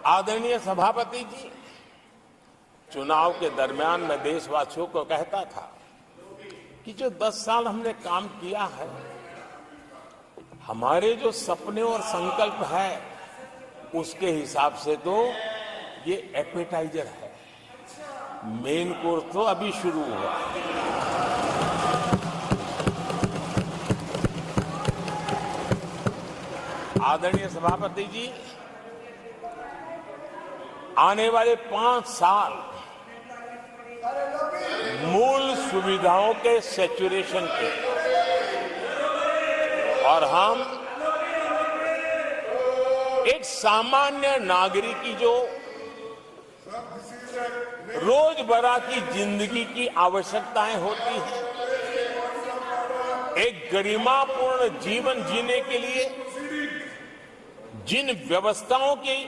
आदरणीय सभापति जी, चुनाव के दरमियान मैं देशवासियों को कहता था कि जो 10 साल हमने काम किया है, हमारे जो सपने और संकल्प है, उसके हिसाब से तो ये एपेटाइजर है, मेन कोर्स तो अभी शुरू हुआ। आदरणीय सभापति जी, आने वाले 5 साल मूल सुविधाओं के सैचुरेशन के, और हम एक सामान्य नागरिक की जो रोजमर्रा की जिंदगी की आवश्यकताएं होती हैं, एक गरिमापूर्ण जीवन जीने के लिए जिन व्यवस्थाओं की,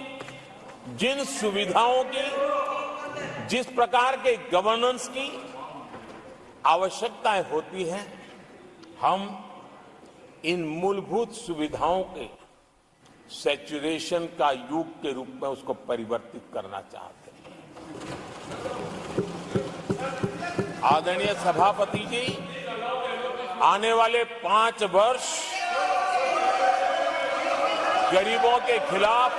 जिन सुविधाओं की, जिस प्रकार के गवर्नेंस की आवश्यकताएं होती हैं, हम इन मूलभूत सुविधाओं के सैचुरेशन का युग के रूप में उसको परिवर्तित करना चाहते हैं। आदरणीय सभापति जी, आने वाले 5 वर्ष गरीबों के खिलाफ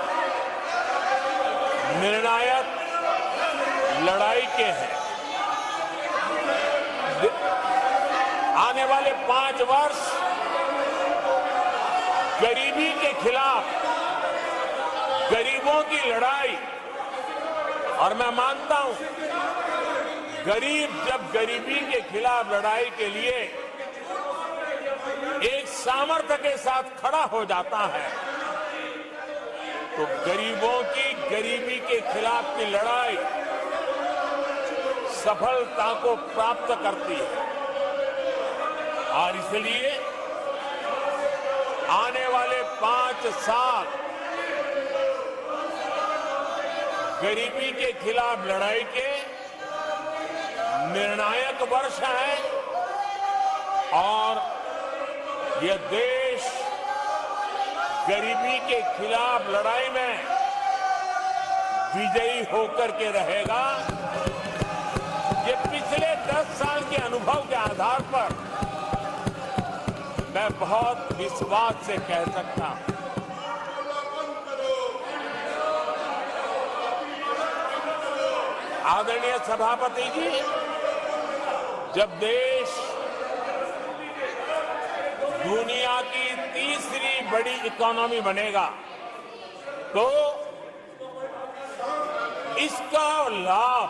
निर्णायक लड़ाई के हैं। आने वाले 5 वर्ष गरीबी के खिलाफ, गरीबों की लड़ाई, और मैं मानता हूं गरीब जब गरीबी के खिलाफ लड़ाई के लिए एक सामर्थ्य के साथ खड़ा हो जाता है, तो गरीबों की गरीबी के खिलाफ की लड़ाई सफलता को प्राप्त करती है। और इसलिए आने वाले 5 साल गरीबी के खिलाफ लड़ाई के निर्णायक वर्ष हैं, और यह देश गरीबी के खिलाफ लड़ाई में विजयी होकर के रहेगा। ये पिछले 10 साल के अनुभव के आधार पर मैं बहुत विश्वास से कह सकता हूं। आदरणीय सभापति जी, जब देश दुनिया की तीसरी बड़ी इकोनॉमी बनेगा, तो इसका लाभ,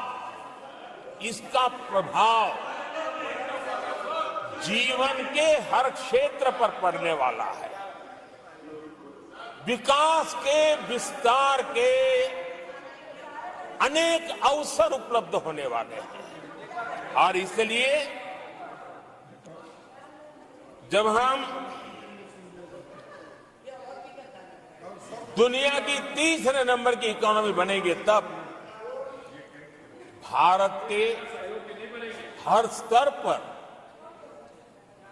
इसका प्रभाव जीवन के हर क्षेत्र पर पड़ने वाला है। विकास के, विस्तार के अनेक अवसर उपलब्ध होने वाले हैं। और इसलिए जब हम दुनिया की तीसरे नंबर की इकोनॉमी बनेंगे, तब भारत के हर स्तर पर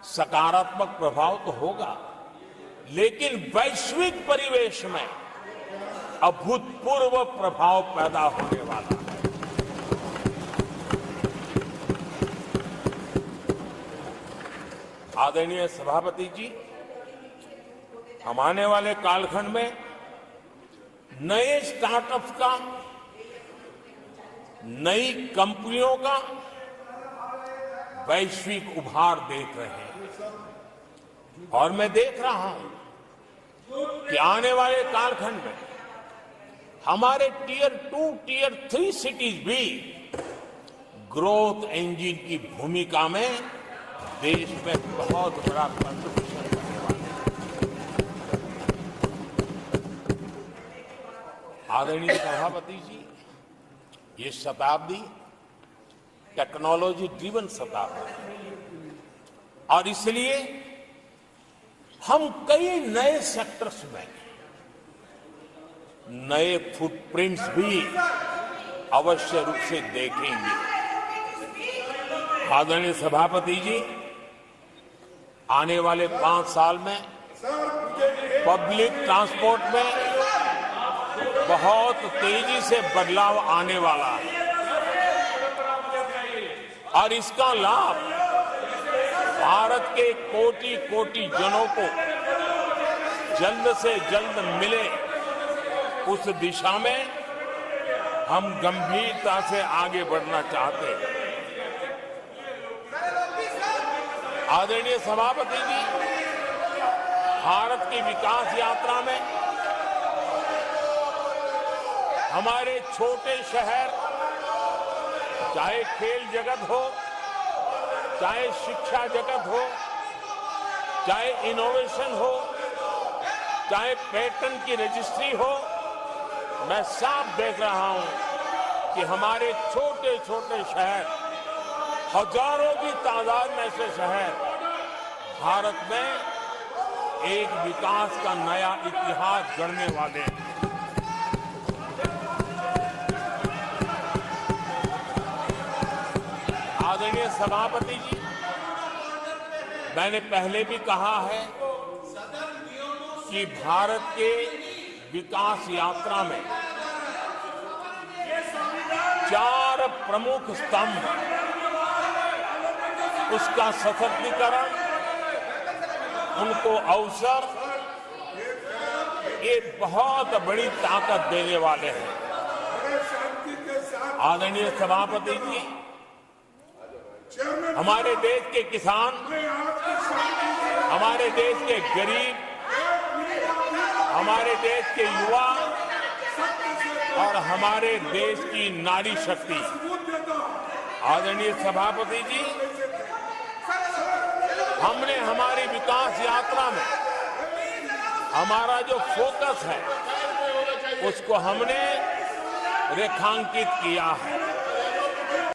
सकारात्मक प्रभाव तो होगा, लेकिन वैश्विक परिवेश में अभूतपूर्व प्रभाव पैदा होने वाला है। आदरणीय सभापति जी, हम आने वाले कालखंड में नए स्टार्टअप्स का, नई कंपनियों का वैश्विक उभार देख रहे हैं, और मैं देख रहा हूं कि आने वाले कालखंड में हमारे टियर 2, टियर 3 सिटीज भी ग्रोथ इंजन की भूमिका में देश में बहुत बड़ा कंट्रीब्यूशन करने वाले हैं। आदरणीय सभापति जी, ये शताब्दी टेक्नोलॉजी ड्रिवन शताब्दी है, और इसलिए हम कई नए सेक्टर्स में नए फुटप्रिंट्स भी अवश्य रूप से देखेंगे। आदरणीय सभापति जी, आने वाले 5 साल में पब्लिक ट्रांसपोर्ट में बहुत तेजी से बदलाव आने वाला है और इसका लाभ भारत के कोटि कोटि जनों को जल्द से जल्द मिले, उस दिशा में हम गंभीरता से आगे बढ़ना चाहते हैं। आदरणीय सभापति जी, भारत की विकास यात्रा में हमारे छोटे शहर, चाहे खेल जगत हो, चाहे शिक्षा जगत हो, चाहे इनोवेशन हो, चाहे पेटेंट की रजिस्ट्री हो, मैं साफ देख रहा हूं कि हमारे छोटे छोटे शहर, हजारों की तादाद में से शहर भारत में एक विकास का नया इतिहास गढ़ने वाले हैं। आदरणीय सभापति जी, मैंने पहले भी कहा है कि भारत के विकास यात्रा में 4 प्रमुख स्तंभ, उसका सशक्तिकरण, उनको अवसर, ये बहुत बड़ी ताकत देने वाले हैं। आदरणीय सभापति जी, हमारे देश के किसान, हमारे देश के गरीब, हमारे देश के युवा और हमारे देश की नारी शक्ति, आदरणीय सभापति जी, हमने हमारी विकास यात्रा में हमारा जो फोकस है, उसको हमने रेखांकित किया है।